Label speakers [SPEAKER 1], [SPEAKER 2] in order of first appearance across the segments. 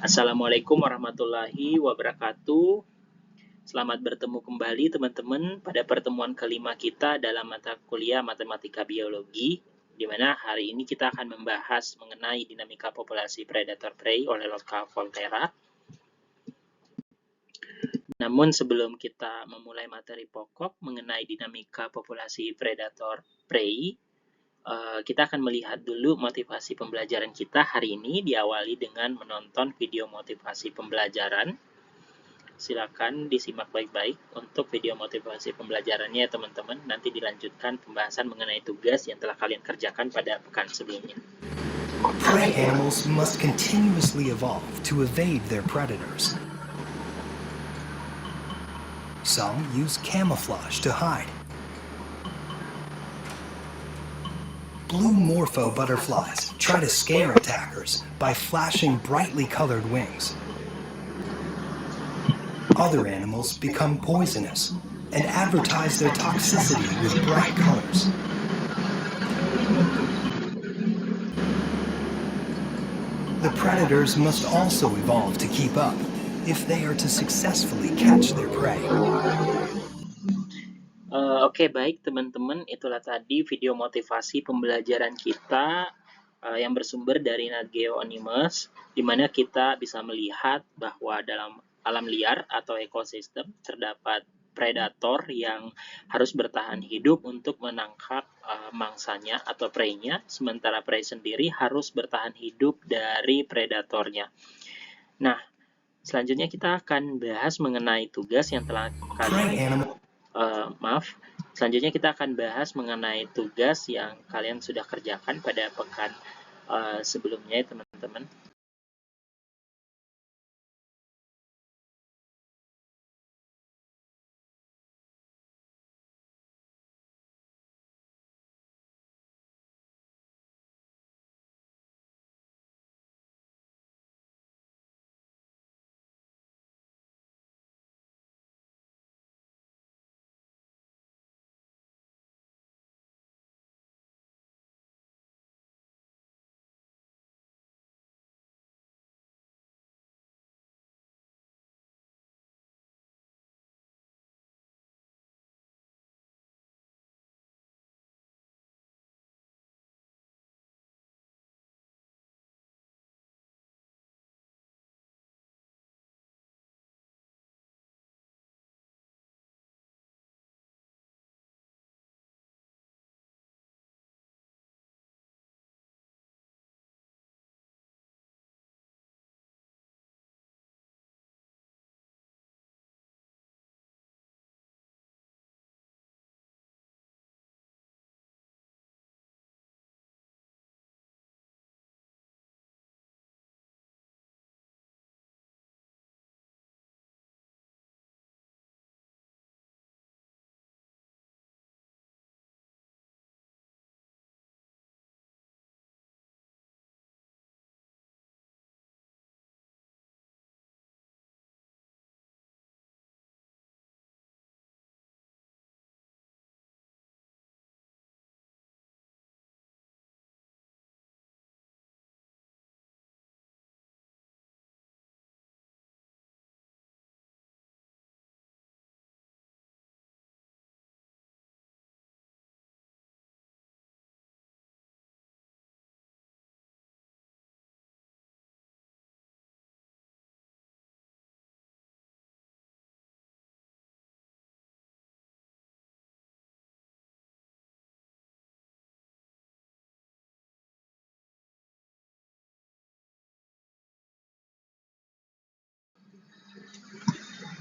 [SPEAKER 1] Assalamualaikum warahmatullahi wabarakatuh. Selamat bertemu kembali teman-teman pada pertemuan kelima kita dalam mata kuliah Matematika Biologi, di mana hari ini kita akan membahas mengenai dinamika populasi predator prey oleh Lotka Volterra. Namun sebelum kita memulai materi pokok mengenai dinamika populasi predator prey, kita akan melihat dulu motivasi pembelajaran kita hari ini, diawali dengan menonton video motivasi pembelajaran. Silakan disimak baik-baik untuk video motivasi pembelajarannya ya teman-teman. Nanti dilanjutkan pembahasan mengenai tugas yang telah kalian kerjakan pada pekan sebelumnya.
[SPEAKER 2] Prey animals must continuously evolve to evade their predators. Some use camouflage to hide. Blue morpho butterflies try to scare attackers by flashing brightly colored wings. Other animals become poisonous and advertise their toxicity with bright colors. The predators must also evolve to keep up if they are to successfully catch their prey.
[SPEAKER 1] Oke, baik teman-teman, itulah tadi video motivasi pembelajaran kita yang bersumber dari Nat Geo Animus, di mana kita bisa melihat bahwa dalam alam liar atau ekosistem terdapat predator yang harus bertahan hidup untuk menangkap mangsanya atau prey-nya, sementara prey sendiri harus bertahan hidup dari predatornya. Nah, selanjutnya kita akan bahas mengenai tugas yang telah selanjutnya kita akan bahas mengenai tugas yang kalian sudah kerjakan pada pekan sebelumnya ya teman-teman.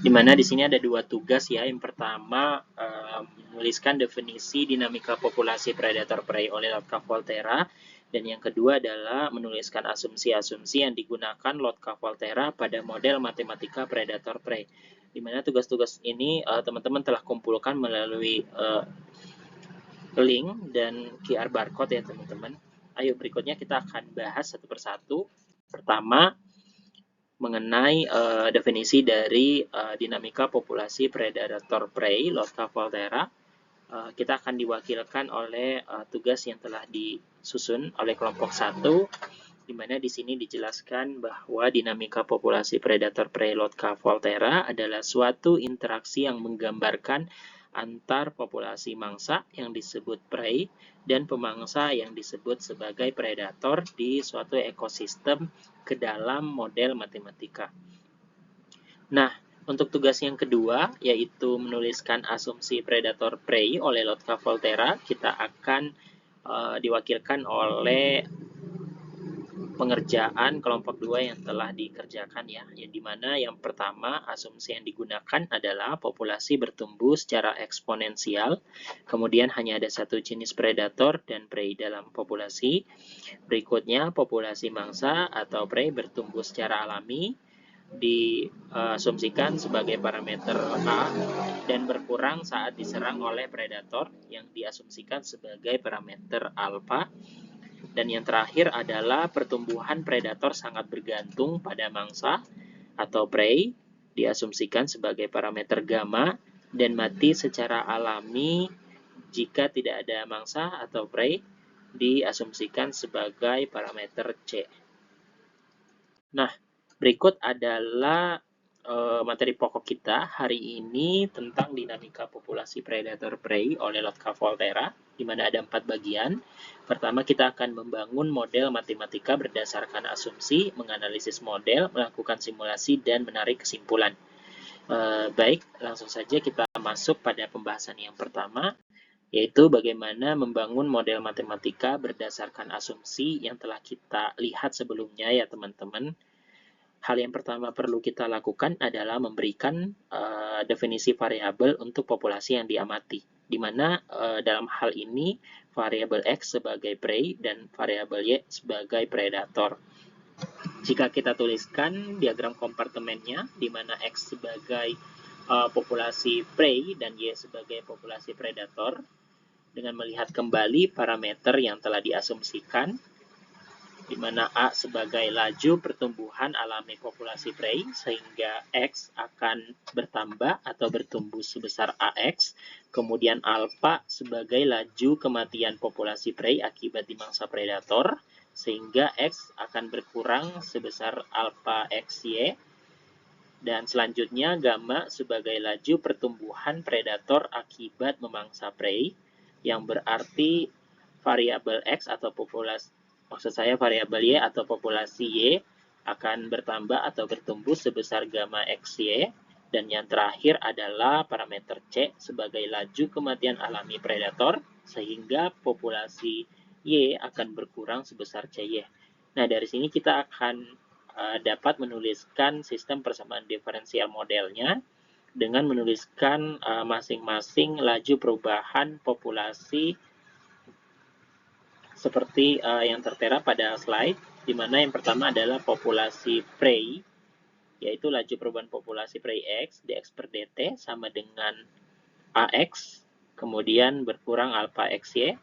[SPEAKER 1] Di mana di sini ada dua tugas ya. Yang pertama menuliskan definisi dinamika populasi predator prey oleh Lotka Volterra, dan yang kedua adalah menuliskan asumsi-asumsi yang digunakan Lotka Volterra pada model matematika predator prey. Di mana tugas-tugas ini teman-teman telah kumpulkan melalui link dan QR barcode ya teman-teman. Ayo berikutnya kita akan bahas satu persatu. Pertama, mengenai definisi dari dinamika populasi predator prey Lotka Volterra. Kita akan diwakilkan oleh tugas yang telah disusun oleh kelompok 1, di mana di sini dijelaskan bahwa dinamika populasi predator prey Lotka volterra adalah suatu interaksi yang menggambarkan antar populasi mangsa yang disebut prey dan pemangsa yang disebut sebagai predator di suatu ekosistem ke dalam model matematika. Nah, untuk tugas yang kedua, yaitu menuliskan asumsi predator prey oleh Lotka volterra, kita akan diwakilkan oleh pengerjaan kelompok 2 yang telah dikerjakan ya, yang dimana yang pertama asumsi yang digunakan adalah populasi bertumbuh secara eksponensial, kemudian hanya ada satu jenis predator dan prey dalam populasi. Berikutnya populasi mangsa atau prey bertumbuh secara alami, diasumsikan sebagai parameter A dan berkurang saat diserang oleh predator yang diasumsikan sebagai parameter alpha. Dan yang terakhir adalah pertumbuhan predator sangat bergantung pada mangsa atau prey, diasumsikan sebagai parameter gamma, dan mati secara alami jika tidak ada mangsa atau prey, diasumsikan sebagai parameter C. Nah, berikut adalah materi pokok kita hari ini tentang dinamika populasi predator prey oleh Lotka volterra, di mana ada 4 bagian. Pertama, kita akan membangun model matematika berdasarkan asumsi, menganalisis model, melakukan simulasi, dan menarik kesimpulan. Baik, langsung saja kita masuk pada pembahasan yang pertama, yaitu bagaimana membangun model matematika berdasarkan asumsi yang telah kita lihat sebelumnya ya teman-teman. Hal yang pertama perlu kita lakukan adalah memberikan definisi variabel untuk populasi yang diamati, di mana dalam hal ini variabel X sebagai prey dan variabel Y sebagai predator. Jika kita tuliskan diagram kompartemennya, di mana X sebagai populasi prey dan Y sebagai populasi predator, dengan melihat kembali parameter yang telah diasumsikan, di mana A sebagai laju pertumbuhan alami populasi prey, sehingga X akan bertambah atau bertumbuh sebesar AX, kemudian alpha sebagai laju kematian populasi prey akibat dimangsa predator, sehingga X akan berkurang sebesar alpha XY, dan selanjutnya gamma sebagai laju pertumbuhan predator akibat memangsa prey, yang berarti variabel X atau populasi, maksud saya variabel Y atau populasi Y akan bertambah atau bertumbuh sebesar gamma XY, dan yang terakhir adalah parameter C sebagai laju kematian alami predator, sehingga populasi Y akan berkurang sebesar CY. Nah, dari sini kita akan dapat menuliskan sistem persamaan diferensial modelnya dengan menuliskan masing-masing laju perubahan populasi seperti yang tertera pada slide, di mana yang pertama adalah populasi prey, yaitu laju perubahan populasi prey X, dx per dt sama dengan AX, kemudian berkurang alpha XY,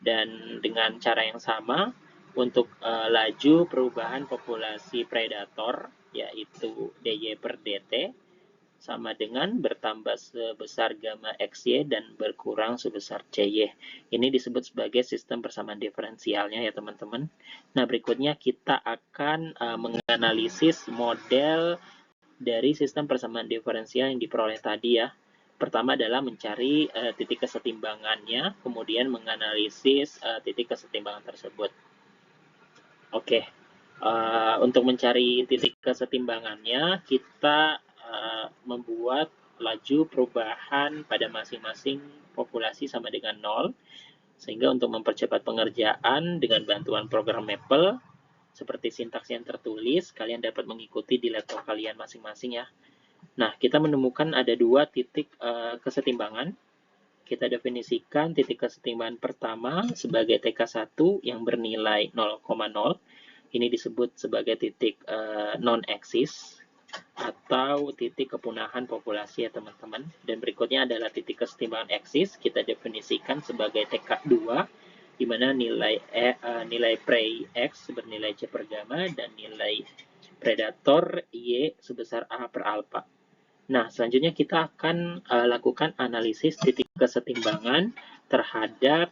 [SPEAKER 1] dan dengan cara yang sama untuk laju perubahan populasi predator, yaitu dy per dt, sama dengan bertambah sebesar gamma XY dan berkurang sebesar CY. Ini disebut sebagai sistem persamaan diferensialnya ya teman-teman. Nah, berikutnya kita akan menganalisis model dari sistem persamaan diferensial yang diperoleh tadi ya. Pertama adalah mencari titik kesetimbangannya, kemudian menganalisis titik kesetimbangan tersebut. Oke, untuk mencari titik kesetimbangannya, kita membuat laju perubahan pada masing-masing populasi sama dengan 0, sehingga untuk mempercepat pengerjaan dengan bantuan program Maple, seperti sintaks yang tertulis, kalian dapat mengikuti di laptop kalian masing-masing ya. Nah, kita menemukan ada 2 titik kesetimbangan. Kita definisikan titik kesetimbangan pertama sebagai TK1 yang bernilai 0,0. Ini disebut sebagai titik non-eksis atau titik kepunahan populasi ya teman-teman. Dan berikutnya adalah titik kesetimbangan eksis, kita definisikan sebagai TK2, di mana nilai prey X bernilai C per gamma dan nilai predator Y sebesar A per alpha. Nah, selanjutnya kita akan lakukan analisis titik kesetimbangan terhadap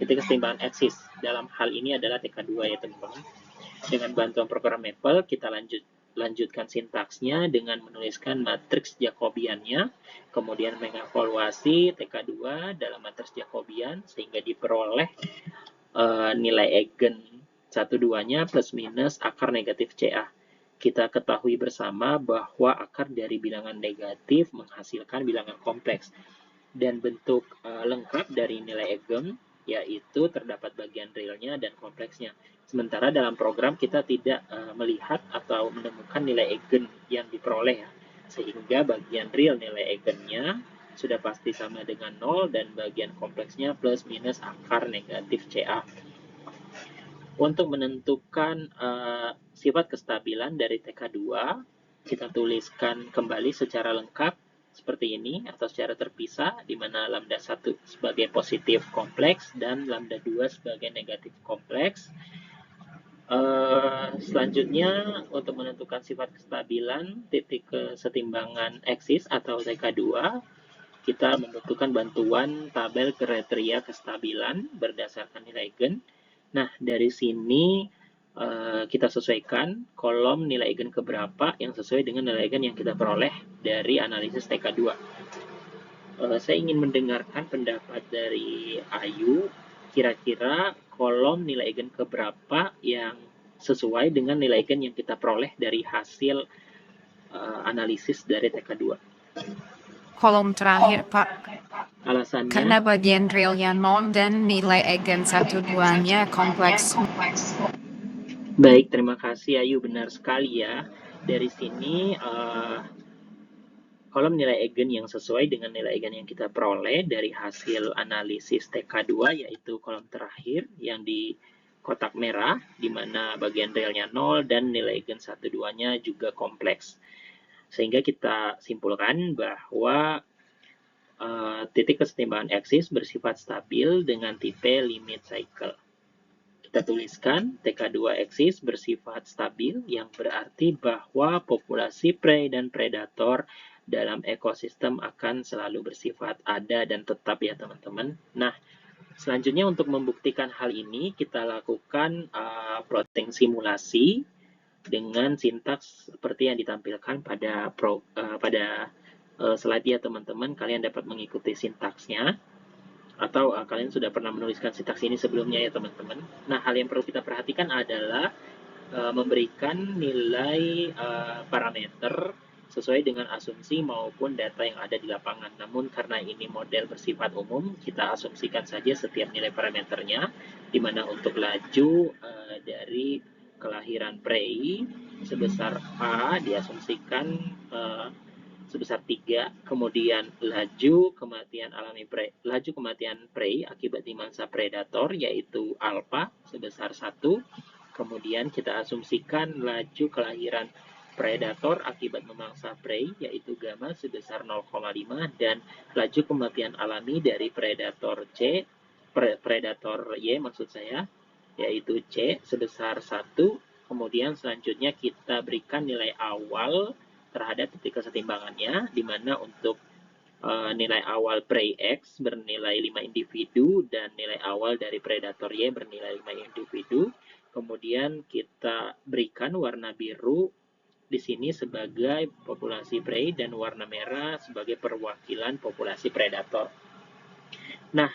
[SPEAKER 1] titik kesetimbangan eksis. Dalam hal ini adalah TK2 ya teman-teman. Dengan bantuan program Maple, kita lanjutkan sintaksnya dengan menuliskan matriks Jacobiannya, kemudian mengevaluasi TK2 dalam matriks Jacobian sehingga diperoleh nilai eigen 1,2-nya plus minus akar negatif CA. Kita ketahui bersama bahwa akar dari bilangan negatif menghasilkan bilangan kompleks. Dan bentuk lengkap dari nilai eigen yaitu terdapat bagian realnya dan kompleksnya. Sementara dalam program kita tidak melihat atau menemukan nilai eigen yang diperoleh ya. Sehingga bagian real nilai eigennya sudah pasti sama dengan 0 dan bagian kompleksnya plus minus akar negatif CA. Untuk menentukan sifat kestabilan dari TK2, kita tuliskan kembali secara lengkap seperti ini atau secara terpisah, di mana lambda 1 sebagai positif kompleks dan lambda 2 sebagai negatif kompleks. Selanjutnya, untuk menentukan sifat kestabilan titik kesetimbangan eksis atau TK2, kita membutuhkan bantuan tabel kriteria kestabilan berdasarkan nilai eigen. Nah, dari sini kita sesuaikan kolom nilai eigen keberapa yang sesuai dengan nilai eigen yang kita peroleh dari analisis TK2. Saya ingin mendengarkan pendapat dari Ayu, kira-kira kolom nilai eigen keberapa yang sesuai dengan nilai eigen yang kita peroleh dari hasil analisis dari TK2.
[SPEAKER 3] Kolom terakhir, Pak.
[SPEAKER 1] Alasannya?
[SPEAKER 3] Karena bagian realnya 0 dan nilai eigen 1,2-nya kompleks.
[SPEAKER 1] Baik, terima kasih Ayu, benar sekali ya. Dari sini kolom nilai eigen yang sesuai dengan nilai eigen yang kita peroleh dari hasil analisis TK2 yaitu kolom terakhir yang di kotak merah, di mana bagian realnya 0 dan nilai eigen 1,2-nya juga kompleks. Sehingga kita simpulkan bahwa titik kesetimbangan eksis bersifat stabil dengan tipe limit cycle. Kita tuliskan TK2 eksis bersifat stabil yang berarti bahwa populasi prey dan predator dalam ekosistem akan selalu bersifat ada dan tetap ya teman-teman. Nah, selanjutnya untuk membuktikan hal ini kita lakukan plotting simulasi dengan sintaks seperti yang ditampilkan pada slide ya teman-teman. Kalian dapat mengikuti sintaksnya. Atau kalian sudah pernah menuliskan sintaks ini sebelumnya ya teman-teman. Nah, hal yang perlu kita perhatikan adalah memberikan nilai parameter sesuai dengan asumsi maupun data yang ada di lapangan. Namun karena ini model bersifat umum, kita asumsikan saja setiap nilai parameternya, di mana untuk laju dari kelahiran prei sebesar A diasumsikan sebesar 3, kemudian laju kematian prei akibat dimangsa predator yaitu alfa sebesar 1, kemudian kita asumsikan laju kelahiran predator akibat memangsa prei yaitu gamma sebesar 0,5 dan laju kematian alami dari predator Y maksud saya yaitu C sebesar 1, kemudian selanjutnya kita berikan nilai awal terhadap titik kesetimbangannya, di mana untuk nilai awal prey X bernilai 5 individu dan nilai awal dari predator Y bernilai 5 individu. Kemudian kita berikan warna biru di sini sebagai populasi prey dan warna merah sebagai perwakilan populasi predator. Nah,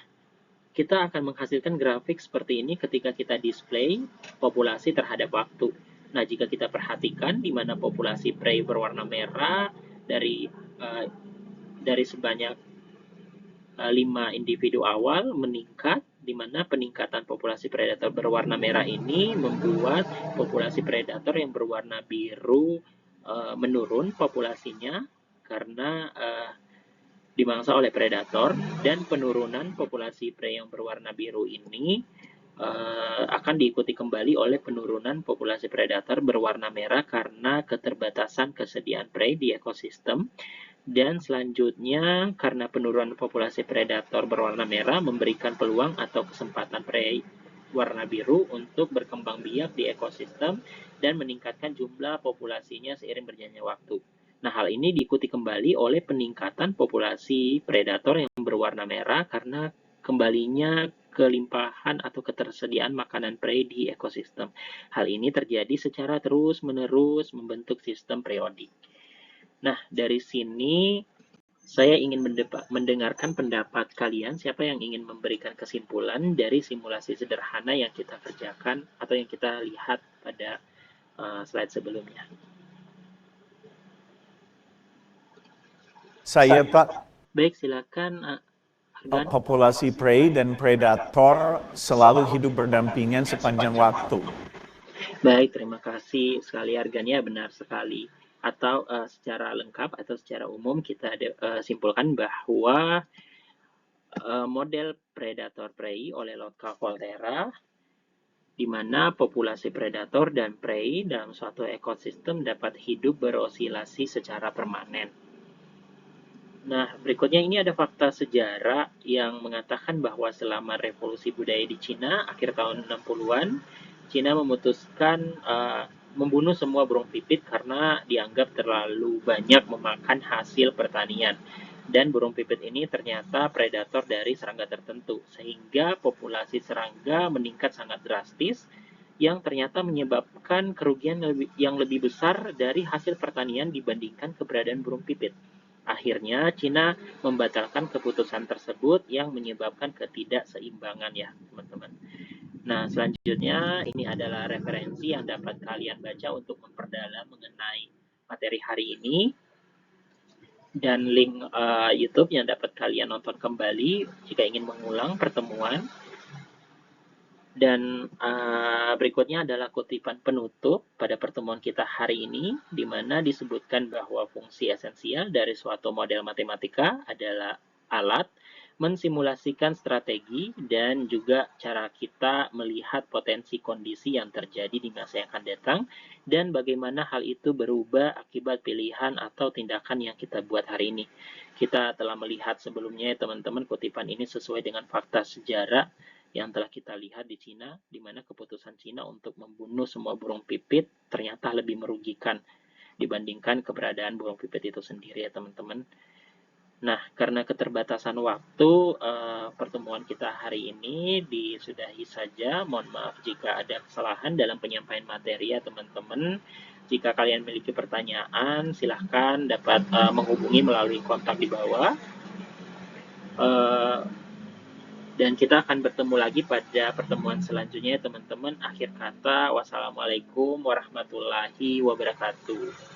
[SPEAKER 1] kita akan menghasilkan grafik seperti ini ketika kita display populasi terhadap waktu. Nah, jika kita perhatikan di mana populasi prey berwarna merah dari sebanyak 5 individu awal meningkat, di mana peningkatan populasi predator berwarna merah ini membuat populasi predator yang berwarna biru menurun populasinya karena dimangsa oleh predator, dan penurunan populasi prey yang berwarna biru ini akan diikuti kembali oleh penurunan populasi predator berwarna merah karena keterbatasan kesediaan prey di ekosistem. Dan selanjutnya karena penurunan populasi predator berwarna merah memberikan peluang atau kesempatan prey warna biru untuk berkembang biak di ekosistem dan meningkatkan jumlah populasinya seiring berjalannya waktu. Nah, hal ini diikuti kembali oleh peningkatan populasi predator yang berwarna merah karena kembalinya kelimpahan atau ketersediaan makanan prei di ekosistem. Hal ini terjadi secara terus-menerus membentuk sistem periodik. Nah, dari sini saya ingin mendengarkan pendapat kalian, siapa yang ingin memberikan kesimpulan dari simulasi sederhana yang kita kerjakan atau yang kita lihat pada slide sebelumnya.
[SPEAKER 4] Saya, Pak.
[SPEAKER 1] Baik, silakan. Argan.
[SPEAKER 4] Populasi prei dan predator selalu hidup berdampingan sepanjang waktu.
[SPEAKER 1] Baik, terima kasih sekali Argan, ya benar sekali. Atau secara lengkap atau secara umum kita simpulkan bahwa model predator prey oleh Lotka Volterra, di mana populasi predator dan prey dalam suatu ekosistem dapat hidup berosilasi secara permanen. Nah, berikutnya ini ada fakta sejarah yang mengatakan bahwa selama revolusi budaya di Cina akhir tahun 60-an, Cina memutuskan membunuh semua burung pipit karena dianggap terlalu banyak memakan hasil pertanian. Dan burung pipit ini ternyata predator dari serangga tertentu, sehingga populasi serangga meningkat sangat drastis, yang ternyata menyebabkan kerugian yang lebih besar dari hasil pertanian dibandingkan keberadaan burung pipit. Akhirnya, Cina membatalkan keputusan tersebut yang menyebabkan ketidakseimbangan, ya, teman-teman. Nah, selanjutnya ini adalah referensi yang dapat kalian baca untuk memperdalam mengenai materi hari ini. Dan link YouTube yang dapat kalian nonton kembali jika ingin mengulang pertemuan. Dan berikutnya adalah kutipan penutup pada pertemuan kita hari ini, di mana disebutkan bahwa fungsi esensial dari suatu model matematika adalah alat mensimulasikan strategi dan juga cara kita melihat potensi kondisi yang terjadi di masa yang akan datang dan bagaimana hal itu berubah akibat pilihan atau tindakan yang kita buat hari ini. Kita telah melihat sebelumnya, teman-teman, kutipan ini sesuai dengan fakta sejarah yang telah kita lihat di Cina, di mana keputusan Cina untuk membunuh semua burung pipit ternyata lebih merugikan dibandingkan keberadaan burung pipit itu sendiri, ya teman-teman. Nah, karena keterbatasan waktu, pertemuan kita hari ini disudahi saja. Mohon maaf jika ada kesalahan dalam penyampaian materi, ya teman-teman. Jika kalian memiliki pertanyaan, silahkan dapat menghubungi melalui kontak di bawah. Dan kita akan bertemu lagi pada pertemuan selanjutnya, teman-teman. Akhir kata, wassalamualaikum warahmatullahi wabarakatuh.